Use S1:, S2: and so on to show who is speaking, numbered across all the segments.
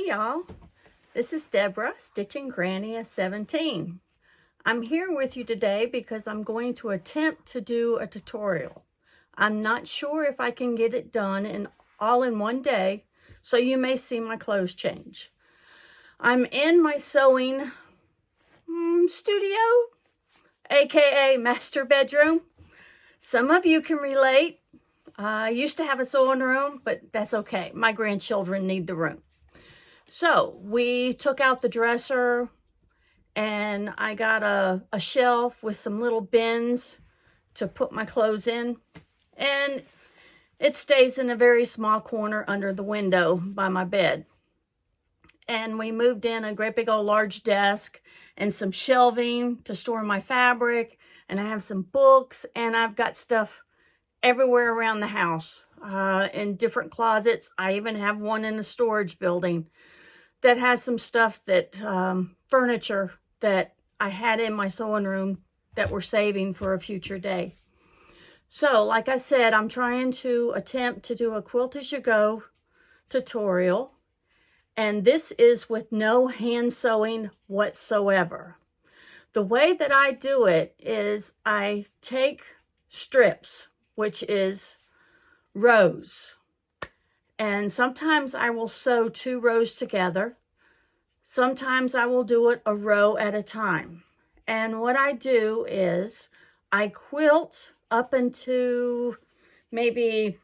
S1: Hey y'all, this is Deborah, Stitching Granny at 17. I'm here with you today because I'm going to attempt to do a tutorial. I'm not sure if I can get it done all in one day, so you may see my clothes change. I'm in my sewing studio, aka master bedroom. Some of you can relate. I used to have a sewing room, but that's okay. My grandchildren need the room. So we took out the dresser and I got a shelf with some little bins to put my clothes in. And it stays in a very small corner under the window by my bed. And we moved in a great big old large desk and some shelving to store my fabric. And I have some books and I've got stuff everywhere around the house in different closets. I even have one in a storage building that has some stuff that, furniture that I had in my sewing room that we're saving for a future day. So, like I said, I'm trying to attempt to do a quilt as you go tutorial. And this is with no hand sewing whatsoever. The way that I do it is I take strips, which is rows. And sometimes I will sew 2 rows together. Sometimes I will do it a row at a time. And what I do is I quilt up into maybe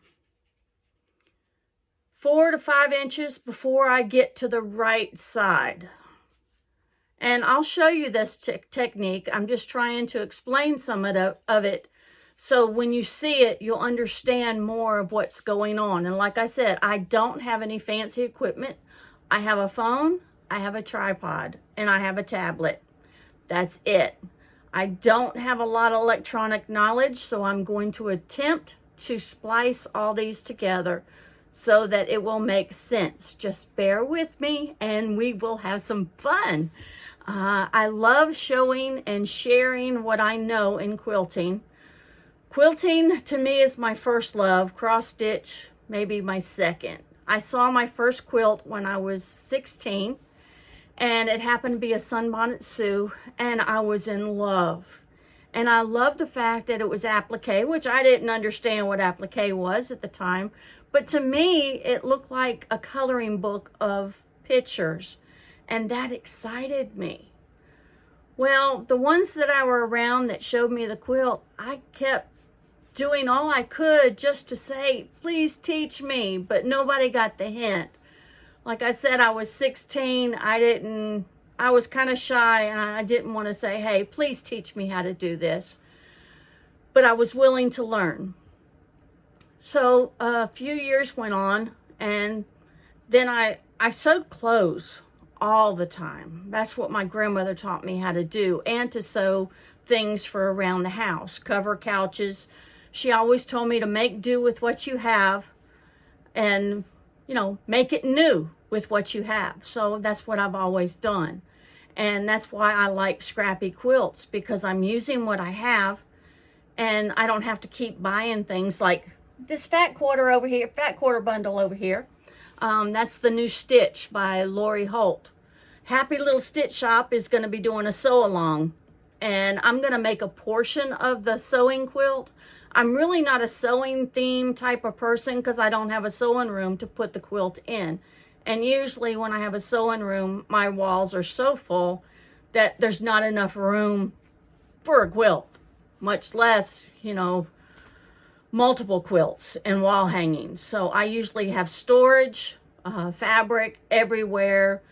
S1: 4 to 5 inches before I get to the right side. And I'll show you this technique. I'm just trying to explain some of it. So when you see it, you'll understand more of what's going on. And like I said, I don't have any fancy equipment. I have a phone, I have a tripod, and I have a tablet. That's it. I don't have a lot of electronic knowledge, so I'm going to attempt to splice all these together so that it will make sense. Just bear with me and we will have some fun. I love showing and sharing what I know in quilting. Quilting to me is my first love, cross stitch maybe my second. I saw my first quilt when I was 16 and it happened to be a Sunbonnet Sue and I was in love. And I loved the fact that it was applique, which I didn't understand what applique was at the time, but to me it looked like a coloring book of pictures and that excited me. Well, the ones that I were around that showed me the quilt, I kept doing all I could just to say, please teach me, but nobody got the hint. Like I said, I was 16. I was kind of shy and I didn't want to say, hey, please teach me how to do this. But I was willing to learn. So a few years went on and then I sewed clothes all the time. That's what my grandmother taught me how to do, and to sew things for around the house, cover couches. She always told me to make do with what you have and, make it new with what you have. So that's what I've always done. And that's why I like scrappy quilts, because I'm using what I have and I don't have to keep buying things like this fat quarter bundle over here. That's the new stitch by Lori Holts. Happy Little Stitch Shop is going to be doing a sew along, and I'm going to make a portion of the sewing quilt. I'm really not a sewing theme type of person because I don't have a sewing room to put the quilt in. And usually when I have a sewing room, my walls are so full that there's not enough room for a quilt, much less, multiple quilts and wall hangings. So I usually have storage, fabric everywhere,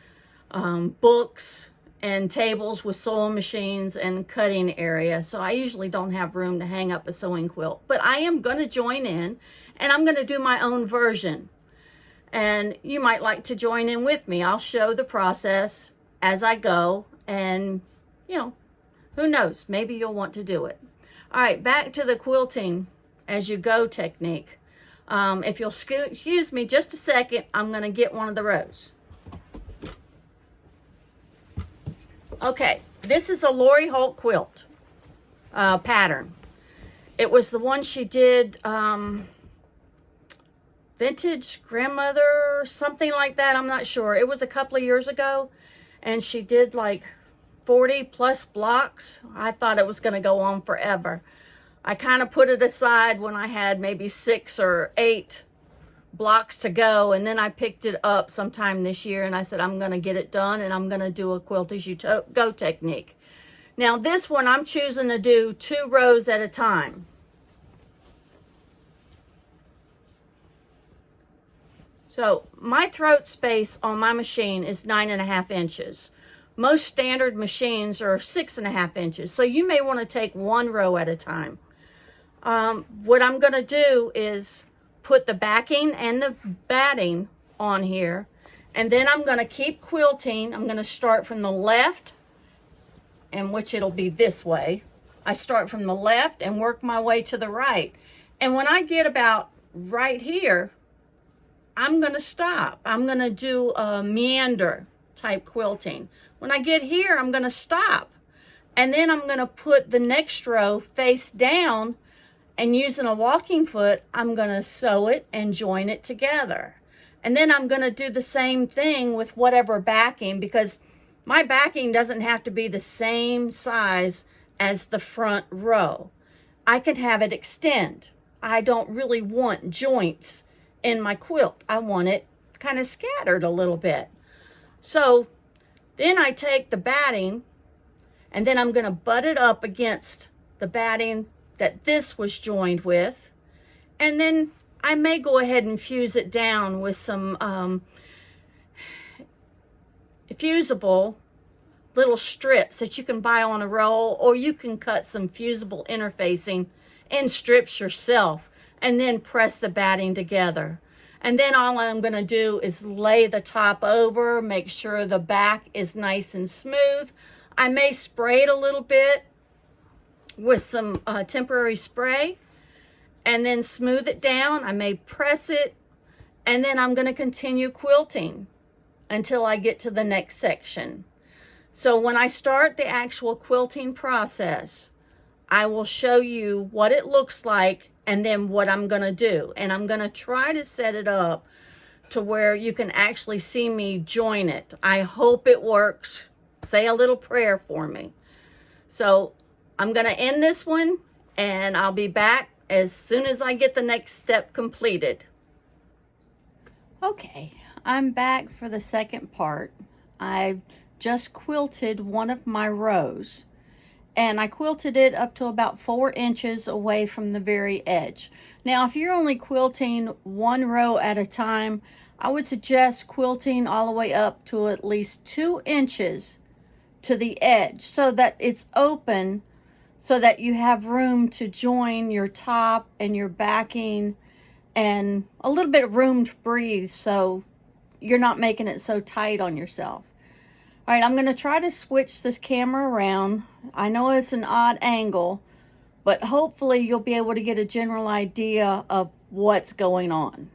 S1: books and tables with sewing machines and cutting area. So I usually don't have room to hang up a sewing quilt, but I am going to join in and I'm going to do my own version. And you might like to join in with me. I'll show the process as I go and, who knows, maybe you'll want to do it. All right, back to the quilting as you go technique. If you'll excuse me just a second, I'm going to get one of the rows. Okay, this is a Lori Holts quilt pattern. It was the one she did, Vintage Grandmother or something like that. I'm not sure. It was a couple of years ago, and she did like 40 plus blocks. I thought it was going to go on forever. I kind of put it aside when I had maybe 6 or 8 blocks to go, and then I picked it up sometime this year, and I said I'm going to get it done, and I'm going to do a quilt as you go technique. Now this one I'm choosing to do 2 rows at a time. So my throat space on my machine is 9.5 inches. Most standard machines are 6.5 inches. So you may want to take 1 row at a time. What I'm going to do is put the backing and the batting on here. And then I'm going to keep quilting. I'm going to start from the left, in which it'll be this way. I start from the left and work my way to the right. And when I get about right here, I'm going to stop. I'm going to do a meander type quilting. When I get here, I'm going to stop. And then I'm going to put the next row face down, and using a walking foot, I'm going to sew it and join it together. And then I'm going to do the same thing with whatever backing, because my backing doesn't have to be the same size as the front row. I can have it extend. I don't really want joints in my quilt. I want it kind of scattered a little bit. So then I take the batting, and then I'm going to butt it up against the batting that this was joined with. And then I may go ahead and fuse it down with some fusible little strips that you can buy on a roll, or you can cut some fusible interfacing in strips yourself and then press the batting together. And then all I'm going to do is lay the top over, make sure the back is nice and smooth. I may spray it a little bit with some temporary spray and then smooth it down. I may press it, and then I'm going to continue quilting until I get to the next section. So when I start the actual quilting process, I will show you what it looks like and then what I'm going to do. And I'm going to try to set it up to where you can actually see me join it. I hope it works. Say a little prayer for me. So I'm going to end this one, and I'll be back as soon as I get the next step completed. Okay, I'm back for the second part. I've just quilted one of my rows, and I quilted it up to about 4 inches away from the very edge. Now, if you're only quilting 1 row at a time, I would suggest quilting all the way up to at least 2 inches to the edge so that it's open, so that you have room to join your top and your backing and a little bit of room to breathe, so you're not making it so tight on yourself. All right, I'm going to try to switch this camera around. I know it's an odd angle, but hopefully you'll be able to get a general idea of what's going on.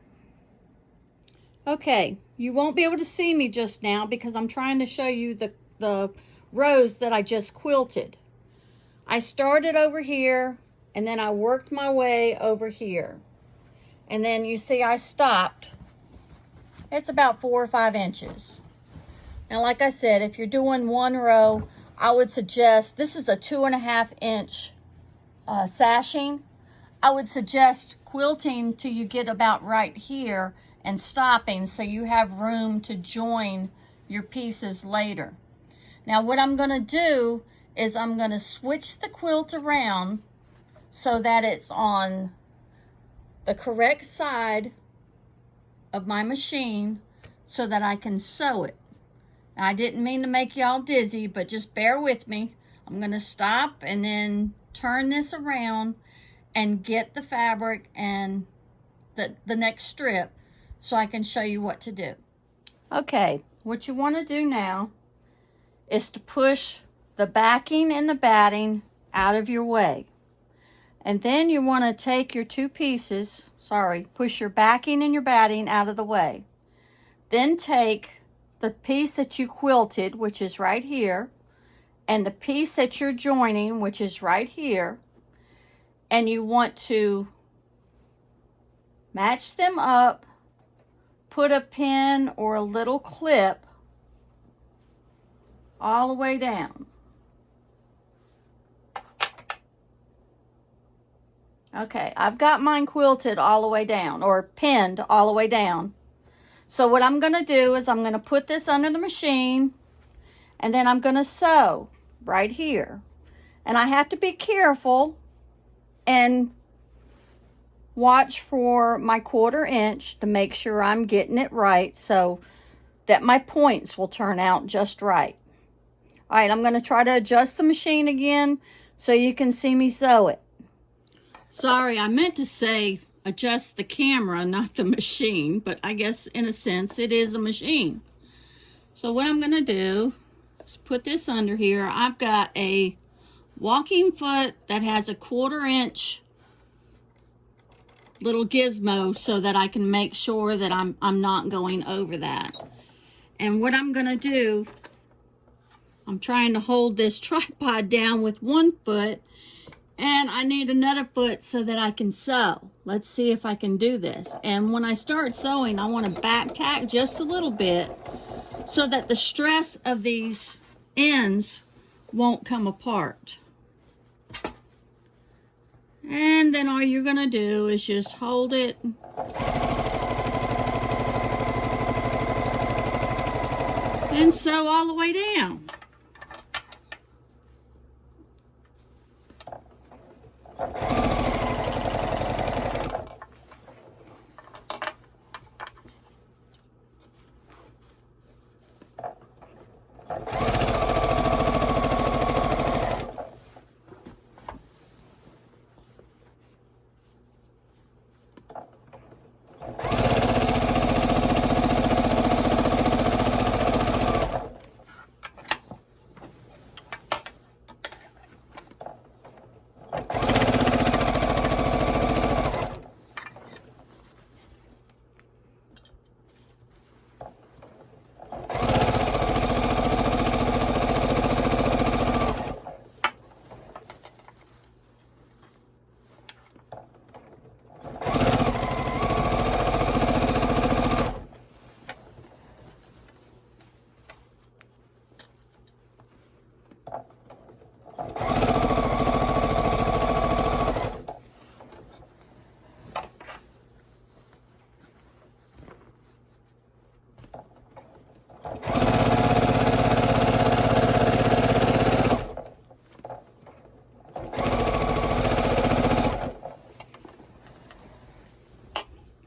S1: Okay, you won't be able to see me just now because I'm trying to show you the rows that I just quilted. I started over here, and then I worked my way over here. And then you see I stopped. It's about 4 or 5 inches. Now, like I said, if you're doing 1 row, I would suggest, this is a 2.5 inch sashing. I would suggest quilting till you get about right here and stopping so you have room to join your pieces later. Now, what I'm going to do is I'm going to switch the quilt around so that it's on the correct side of my machine so that I can sew it. Now, I didn't mean to make y'all dizzy, but just bear with me. I'm going to stop and then turn this around and get the fabric and the next strip so I can show you what to do. Okay, what you want to do now is to push the backing and the batting out of your way. And then you want to take your 2 pieces, push your backing and your batting out of the way. Then take the piece that you quilted, which is right here, and the piece that you're joining, which is right here, and you want to match them up put a pin or a little clip all the way down. Okay, I've got mine quilted all the way down, or pinned all the way down. So what I'm going to do is I'm going to put this under the machine, and then I'm going to sew right here. And I have to be careful and watch for my 1/4 inch to make sure I'm getting it right so that my points will turn out just right. All right, I'm going to try to adjust the machine again so you can see me sew it. Sorry, I meant to say adjust the camera, not the machine, but I guess in a sense it is a machine. So what I'm going to do is put this under here. I've got a walking foot that has a 1/4 inch little gizmo so that I can make sure that I'm not going over that. And what I'm going to do, I'm trying to hold this tripod down with one foot, and I need another foot so that I can sew. Let's see if I can do this. And when I start sewing, I want to back tack just a little bit so that the stress of these ends won't come apart. And then all you're going to do is just hold it and sew all the way down.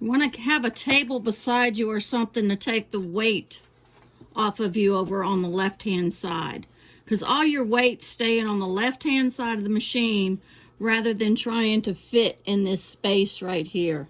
S1: You want to have a table beside you or something to take the weight off of you over on the left-hand side, because all your weight's staying on the left-hand side of the machine rather than trying to fit in this space right here.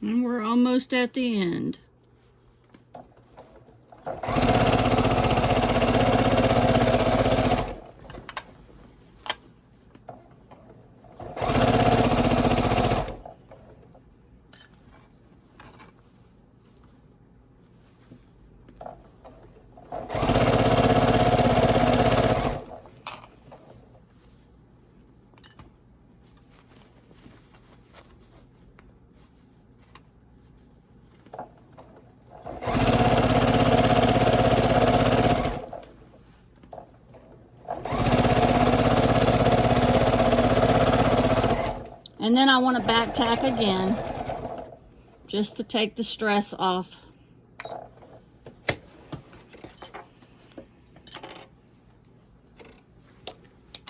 S1: And we're almost at the end. And then I want to back tack again, just to take the stress off.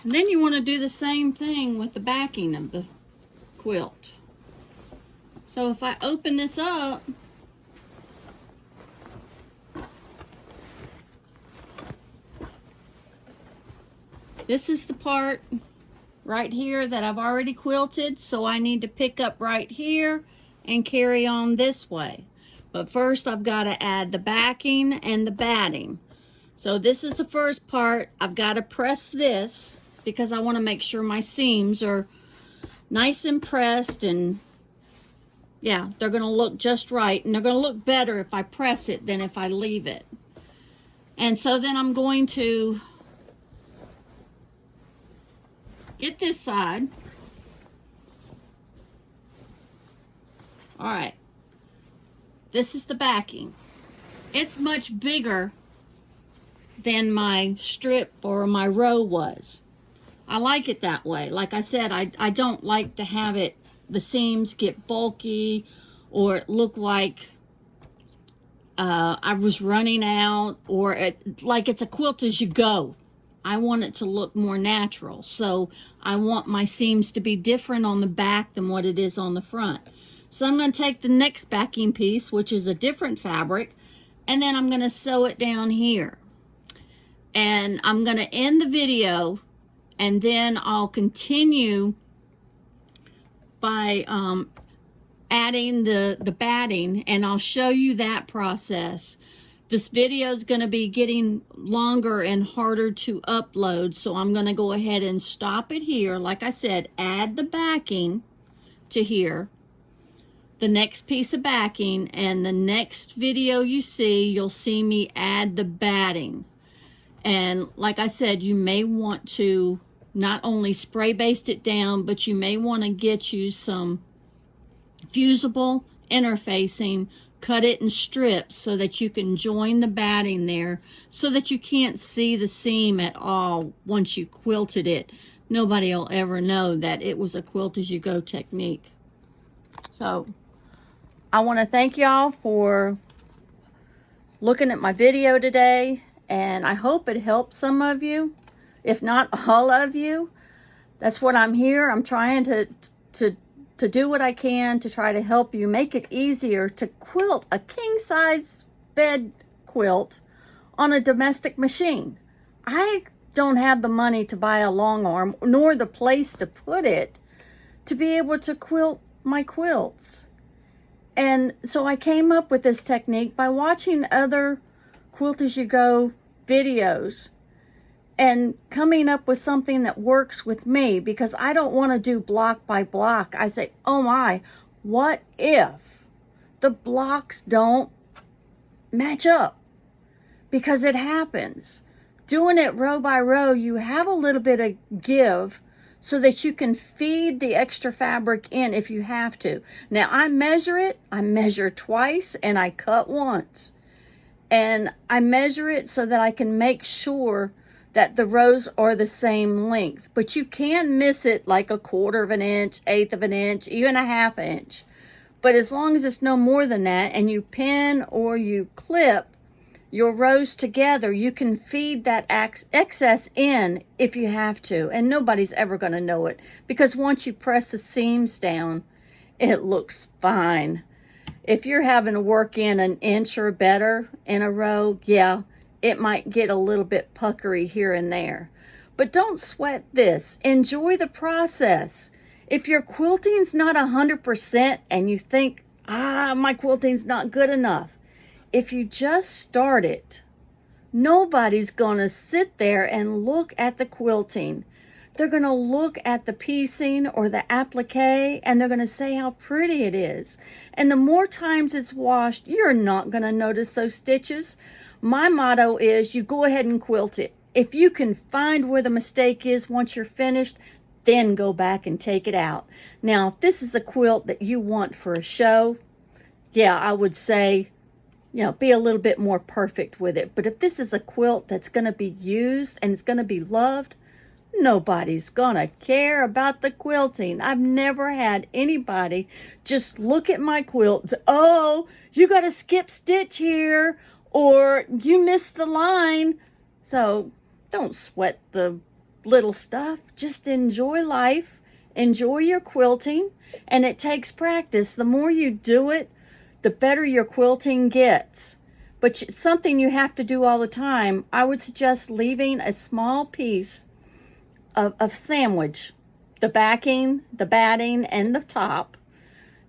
S1: And then you want to do the same thing with the backing of the quilt. So if I open this up, this is the part right here that I've already quilted, so I need to pick up right here and carry on this way. But first I've got to add the backing and the batting. So this is the first part. I've got to press this because I want to make sure my seams are nice and pressed, and yeah, they're going to look just right, and they're going to look better if I press it than if I leave it. And so then I'm going to get this side. All right, this is the backing. It's much bigger than my strip or my row was. I like it that way. Like I said, I don't like to have it, the seams get bulky or it look like I was running out, or like it's a quilt as you go. I want it to look more natural. So I want my seams to be different on the back than what it is on the front. So I'm going to take the next backing piece, which is a different fabric, and then I'm going to sew it down here. And I'm going to end the video, and then I'll continue by adding the batting, and I'll show you that process. This video is going to be getting longer and harder to upload, so I'm going to go ahead and stop it here. Like I said, add the backing to here, the next piece of backing, and the next video you see, you'll see me add the batting. And like I said, you may want to not only spray baste it down, but you may want to get you some fusible interfacing, cut it in strips so that you can join the batting there so that you can't see the seam at all once you quilted it. Nobody will ever know that it was a quilt as you go technique. So I want to thank y'all for looking at my video today, and I hope it helped some of you, if not all of you. That's what I'm here. I'm trying to do what I can to try to help you make it easier to quilt a king-size bed quilt on a domestic machine. I don't have the money to buy a long arm, nor the place to put it to be able to quilt my quilts. And so I came up with this technique by watching other quilt as you go videos and coming up with something that works with me, because I don't want to do block by block. I say, oh my, what if the blocks don't match up? Because it happens. Doing it row by row, you have a little bit of give so that you can feed the extra fabric in if you have to. Now I measure it, I measure twice and I cut once. And I measure it so that I can make sure that the rows are the same length. But you can miss it like a 1/4 of an inch, 1/8 of an inch, even a 1/2 inch. But as long as it's no more than that, and you pin or you clip your rows together, you can feed that excess in if you have to. And nobody's ever going to know it, because once you press the seams down, it looks fine. If you're having to work in 1 inch or better in a row, yeah, it might get a little bit puckery here and there. But don't sweat this. Enjoy the process. If your quilting's not 100% and you think, my quilting's not good enough, if you just start it, nobody's going to sit there and look at the quilting. They're going to look at the piecing or the applique, and they're going to say how pretty it is. And the more times it's washed, you're not going to notice those stitches. My motto is you go ahead and quilt it. If you can find where the mistake is once you're finished, then go back and take it out. Now, if this is a quilt that you want for a show, yeah, I would say, be a little bit more perfect with it. But if this is a quilt that's going to be used and it's going to be loved, nobody's gonna care about the quilting. I've never had anybody just look at my quilt, oh, you got a skip stitch here, or you missed the line. So don't sweat the, little stuff. Just enjoy life, enjoy your quilting, and it takes practice. The more you do it, the better your quilting gets. But it's something you have to do all the time. I would suggest leaving a small piece of sandwich, the backing, the batting, and the top.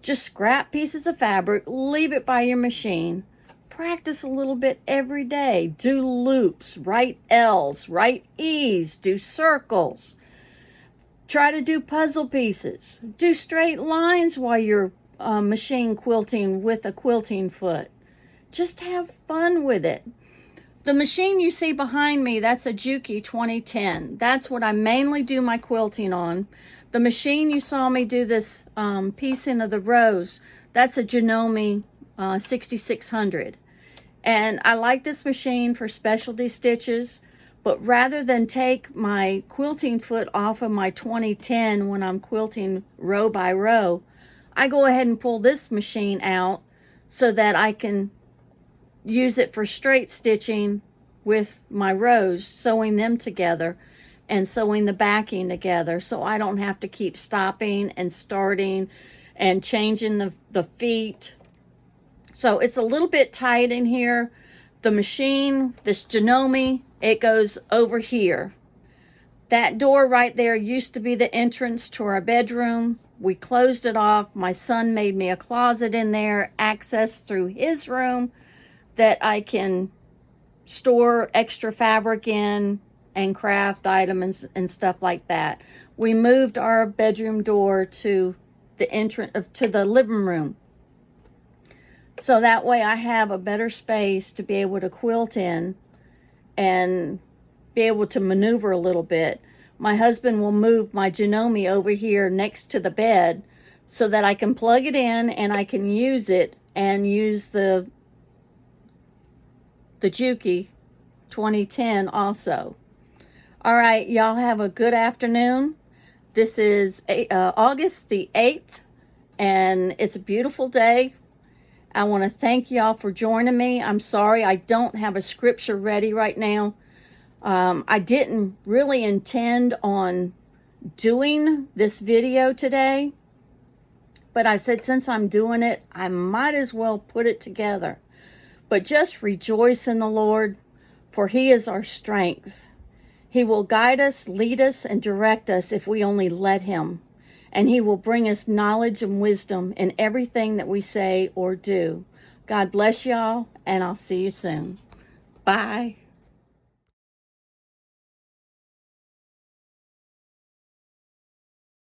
S1: Just scrap pieces of fabric, leave it by your machine. Practice a little bit every day. Do loops, write L's, write E's, do circles. Try to do puzzle pieces. Do straight lines while you're machine quilting with a quilting foot. Just have fun with it. The machine you see behind me, that's a Juki 2010. That's what I mainly do my quilting on. The machine you saw me do this piecing of the rows, that's a Janome 6600. And I like this machine for specialty stitches, but rather than take my quilting foot off of my 2010 when I'm quilting row by row, I go ahead and pull this machine out so that I can use it for straight stitching with my rows, sewing them together and sewing the backing together, so I don't have to keep stopping and starting and changing the feet. So it's a little bit tight in here. The machine, this Janome, it goes over here. That door right there used to be the entrance to our bedroom. We closed it off. My son made me a closet in there, access through his room that I can store extra fabric in and craft items and stuff like that. We moved our bedroom door to the entrance to the living room. So that way I have a better space to be able to quilt in and be able to maneuver a little bit. My husband will move my Janome over here next to the bed so that I can plug it in and I can use it and use the Juki 2010 also. All right, y'all have a good afternoon. This is August the 8th, and it's a beautiful day. I want to thank y'all for joining me. I'm sorry I don't have a scripture ready right now. I didn't really intend on doing this video today, but I said since I'm doing it, I might as well put it together. But just rejoice in the Lord, for He is our strength. He will guide us, lead us, and direct us if we only let Him. And He will bring us knowledge and wisdom in everything that we say or do. God bless y'all, and I'll see you soon. Bye.